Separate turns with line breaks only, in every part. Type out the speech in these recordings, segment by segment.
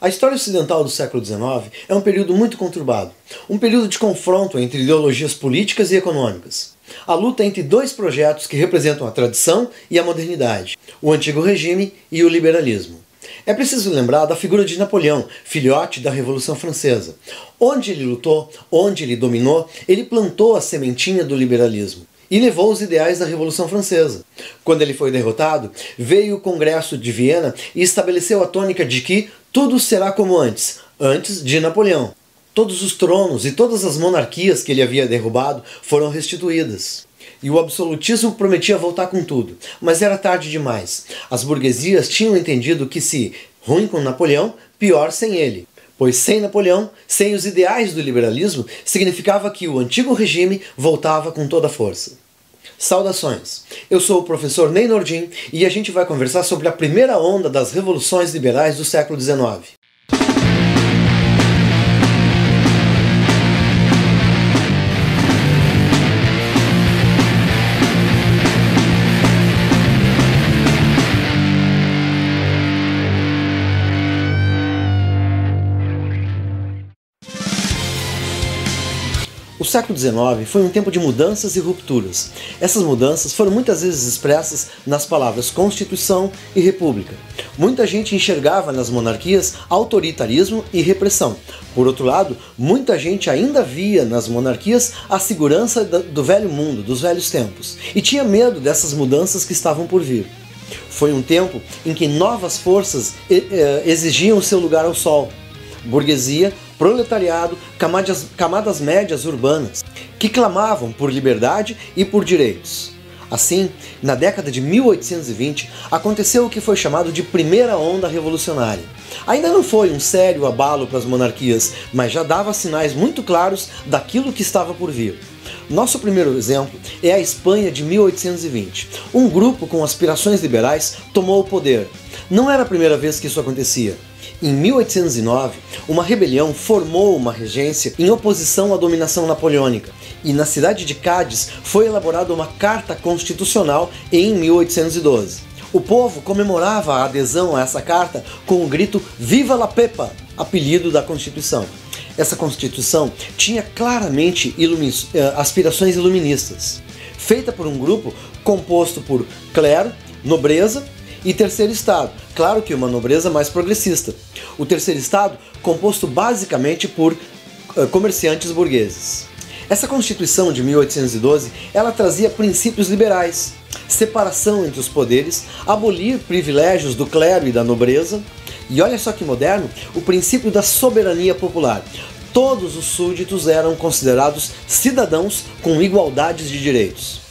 A história ocidental do século XIX é um período muito conturbado, um período de confronto entre ideologias políticas e econômicas. A luta entre dois projetos que representam a tradição e a modernidade, o antigo regime e o liberalismo. É preciso lembrar da figura de Napoleão, filhote da Revolução Francesa. Onde ele lutou, onde ele dominou, ele plantou a sementinha do liberalismo e levou os ideais da Revolução Francesa. Quando ele foi derrotado, veio o Congresso de Viena e estabeleceu a tônica de que tudo será como antes de Napoleão. Todos os tronos e todas as monarquias que ele havia derrubado foram restituídas. E o absolutismo prometia voltar com tudo, mas era tarde demais. As burguesias tinham entendido que se ruim com Napoleão, pior sem ele. Pois sem Napoleão, sem os ideais do liberalismo, significava que o antigo regime voltava com toda a força. Saudações! Eu sou o professor Ney Nordin e a gente vai conversar sobre a primeira onda das revoluções liberais do século XIX. O século XIX foi um tempo de mudanças e rupturas. Essas mudanças foram muitas vezes expressas nas palavras Constituição e República. Muita gente enxergava nas monarquias autoritarismo e repressão. Por outro lado, muita gente ainda via nas monarquias a segurança do velho mundo, dos velhos tempos, e tinha medo dessas mudanças que estavam por vir. Foi um tempo em que novas forças exigiam seu lugar ao sol. Burguesia, proletariado, camadas médias urbanas, que clamavam por liberdade e por direitos. Assim, na década de 1820, aconteceu o que foi chamado de primeira onda revolucionária. Ainda não foi um sério abalo para as monarquias, mas já dava sinais muito claros daquilo que estava por vir. Nosso primeiro exemplo é a Espanha de 1820. Um grupo com aspirações liberais tomou o poder. Não era a primeira vez que isso acontecia. Em 1809, uma rebelião formou uma regência em oposição à dominação napoleônica, e na cidade de Cádiz foi elaborada uma carta constitucional em 1812. O povo comemorava a adesão a essa carta com o grito Viva la Pepa, apelido da Constituição. Essa Constituição tinha claramente aspirações iluministas, feita por um grupo composto por clero, nobreza e terceiro estado, claro que uma nobreza mais progressista. O terceiro estado composto basicamente por comerciantes burgueses. Essa Constituição de 1812, ela trazia princípios liberais, separação entre os poderes, abolir privilégios do clero e da nobreza, e olha só que moderno, o princípio da soberania popular. Todos os súditos eram considerados cidadãos com igualdades de direitos.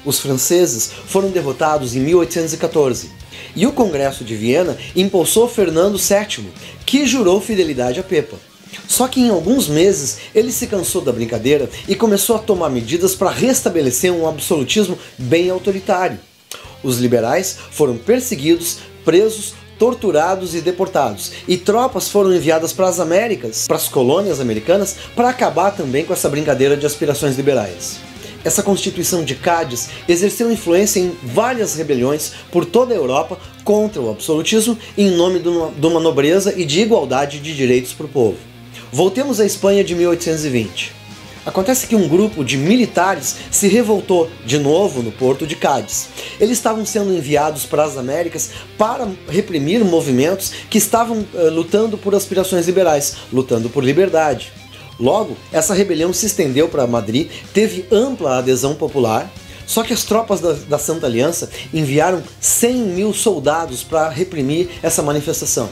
Os franceses foram derrotados em 1814. E o Congresso de Viena impulsou Fernando VII, que jurou fidelidade a Pepa. Só que em alguns meses ele se cansou da brincadeira e começou a tomar medidas para restabelecer um absolutismo bem autoritário. Os liberais foram perseguidos, presos, torturados e deportados, e tropas foram enviadas para as Américas, para as colônias americanas, para acabar também com essa brincadeira de aspirações liberais. Essa Constituição de Cádiz exerceu influência em várias rebeliões por toda a Europa contra o absolutismo em nome de uma nobreza e de igualdade de direitos para o povo. Voltemos à Espanha de 1820. Acontece que um grupo de militares se revoltou de novo no porto de Cádiz. Eles estavam sendo enviados para as Américas para reprimir movimentos que estavam lutando por aspirações liberais, lutando por liberdade. Logo, essa rebelião se estendeu para Madrid, teve ampla adesão popular, só que as tropas da Santa Aliança enviaram 100 mil soldados para reprimir essa manifestação.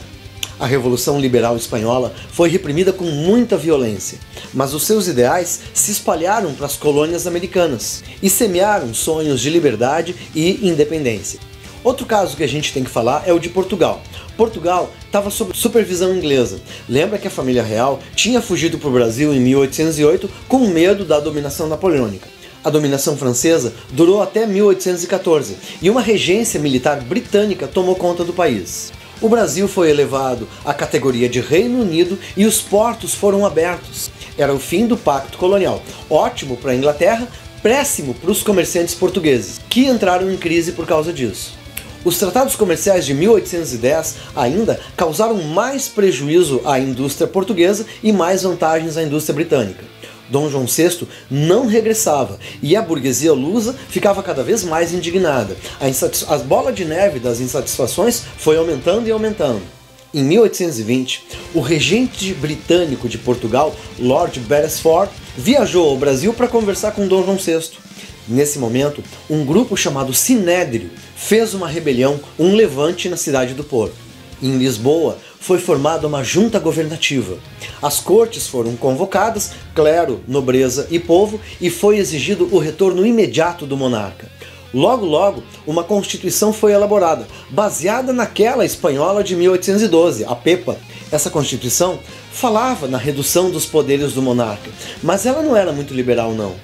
A Revolução Liberal Espanhola foi reprimida com muita violência, mas os seus ideais se espalharam para as colônias americanas e semearam sonhos de liberdade e independência. Outro caso que a gente tem que falar é o de Portugal. Portugal estava sob supervisão inglesa. Lembra que a família real tinha fugido para o Brasil em 1808 com medo da dominação napoleônica. A dominação francesa durou até 1814 e uma regência militar britânica tomou conta do país. O Brasil foi elevado à categoria de Reino Unido e os portos foram abertos. Era o fim do pacto colonial. Ótimo para a Inglaterra, péssimo para os comerciantes portugueses, que entraram em crise por causa disso. Os tratados comerciais de 1810 ainda causaram mais prejuízo à indústria portuguesa e mais vantagens à indústria britânica. Dom João VI não regressava e a burguesia lusa ficava cada vez mais indignada. A bola de neve das insatisfações foi aumentando e aumentando. Em 1820, o regente britânico de Portugal, Lord Beresford, viajou ao Brasil para conversar com Dom João VI. Nesse momento, um grupo chamado Sinédrio fez uma rebelião, um levante na cidade do Porto. Em Lisboa, foi formada uma junta governativa. As cortes foram convocadas, clero, nobreza e povo, e foi exigido o retorno imediato do monarca. Logo, logo, uma constituição foi elaborada, baseada naquela espanhola de 1812, a PEPA. Essa constituição falava na redução dos poderes do monarca, mas ela não era muito liberal, não.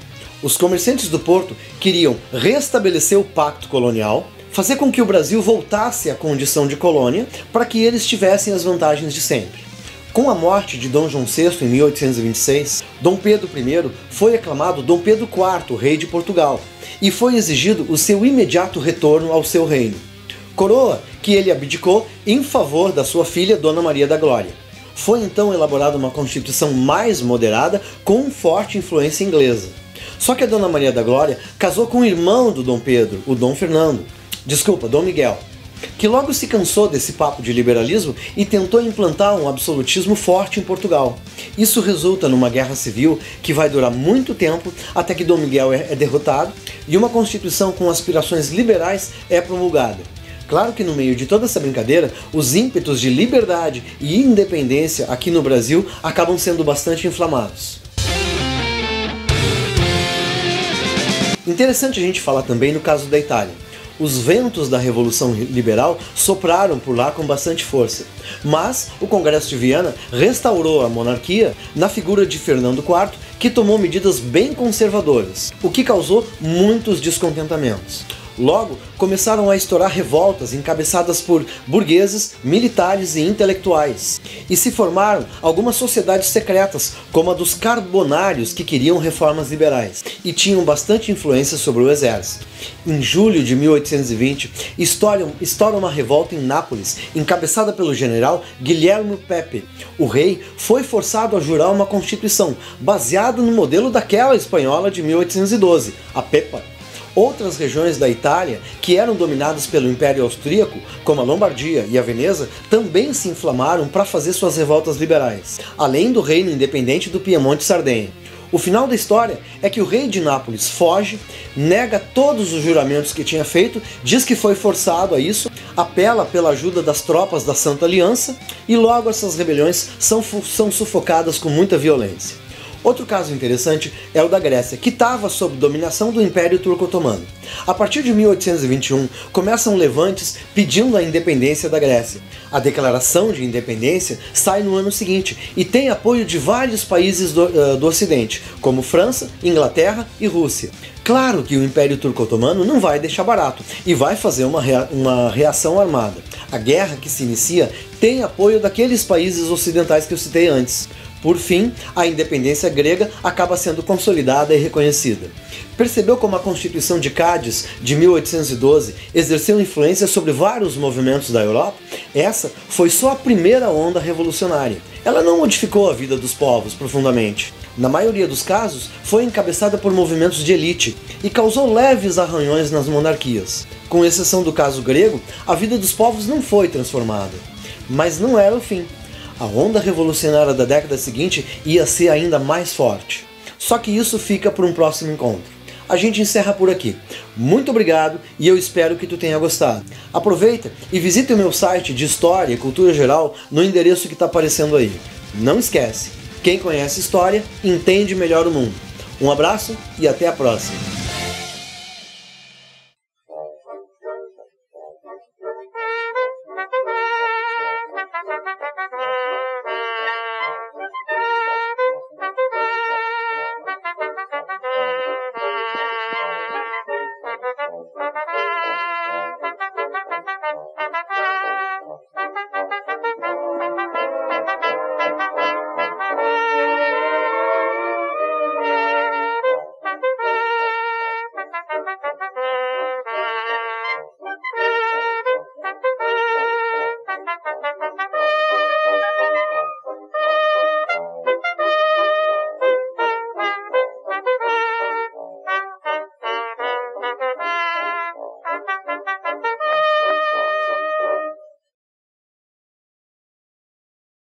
Os comerciantes do Porto queriam restabelecer o pacto colonial, fazer com que o Brasil voltasse à condição de colônia para que eles tivessem as vantagens de sempre. Com a morte de Dom João VI em 1826, Dom Pedro I foi aclamado Dom Pedro IV, rei de Portugal, e foi exigido o seu imediato retorno ao seu reino. Coroa que ele abdicou em favor da sua filha Dona Maria da Glória. Foi então elaborada uma constituição mais moderada com forte influência inglesa. Só que a Dona Maria da Glória casou com o irmão do Dom Pedro, o Dom Miguel, que logo se cansou desse papo de liberalismo e tentou implantar um absolutismo forte em Portugal. Isso resulta numa guerra civil que vai durar muito tempo até que Dom Miguel é derrotado e uma constituição com aspirações liberais é promulgada. Claro que no meio de toda essa brincadeira, os ímpetos de liberdade e independência aqui no Brasil acabam sendo bastante inflamados. Interessante a gente falar também no caso da Itália. Os ventos da Revolução Liberal sopraram por lá com bastante força, mas o Congresso de Viena restaurou a monarquia na figura de Fernando IV, que tomou medidas bem conservadoras, o que causou muitos descontentamentos. Logo, começaram a estourar revoltas encabeçadas por burgueses, militares e intelectuais. E se formaram algumas sociedades secretas, como a dos carbonários, que queriam reformas liberais e tinham bastante influência sobre o exército. Em julho de 1820, estoura uma revolta em Nápoles, encabeçada pelo general Guilherme Pepe. O rei foi forçado a jurar uma constituição, baseada no modelo daquela espanhola de 1812, a PEPA. Outras regiões da Itália, que eram dominadas pelo Império Austríaco, como a Lombardia e a Veneza, também se inflamaram para fazer suas revoltas liberais, além do reino independente do Piemonte e Sardenha. O final da história é que o rei de Nápoles foge, nega todos os juramentos que tinha feito, diz que foi forçado a isso, apela pela ajuda das tropas da Santa Aliança e logo essas rebeliões são sufocadas com muita violência. Outro caso interessante é o da Grécia, que estava sob dominação do Império Turco-Otomano. A partir de 1821, começam levantes pedindo a independência da Grécia. A declaração de independência sai no ano seguinte e tem apoio de vários países do Ocidente, como França, Inglaterra e Rússia. Claro que o Império Turco-Otomano não vai deixar barato e vai fazer uma reação armada. A guerra que se inicia tem apoio daqueles países ocidentais que eu citei antes. Por fim, a independência grega acaba sendo consolidada e reconhecida. Percebeu como a Constituição de Cádiz, de 1812, exerceu influência sobre vários movimentos da Europa? Essa foi só a primeira onda revolucionária. Ela não modificou a vida dos povos profundamente. Na maioria dos casos, foi encabeçada por movimentos de elite e causou leves arranhões nas monarquias. Com exceção do caso grego, a vida dos povos não foi transformada. Mas não era o fim. A onda revolucionária da década seguinte ia ser ainda mais forte. Só que isso fica para um próximo encontro. A gente encerra por aqui. Muito obrigado e eu espero que tu tenha gostado. Aproveita e visite o meu site de História e Cultura Geral no endereço que está aparecendo aí. Não esquece, quem conhece história entende melhor o mundo. Um abraço e até a próxima.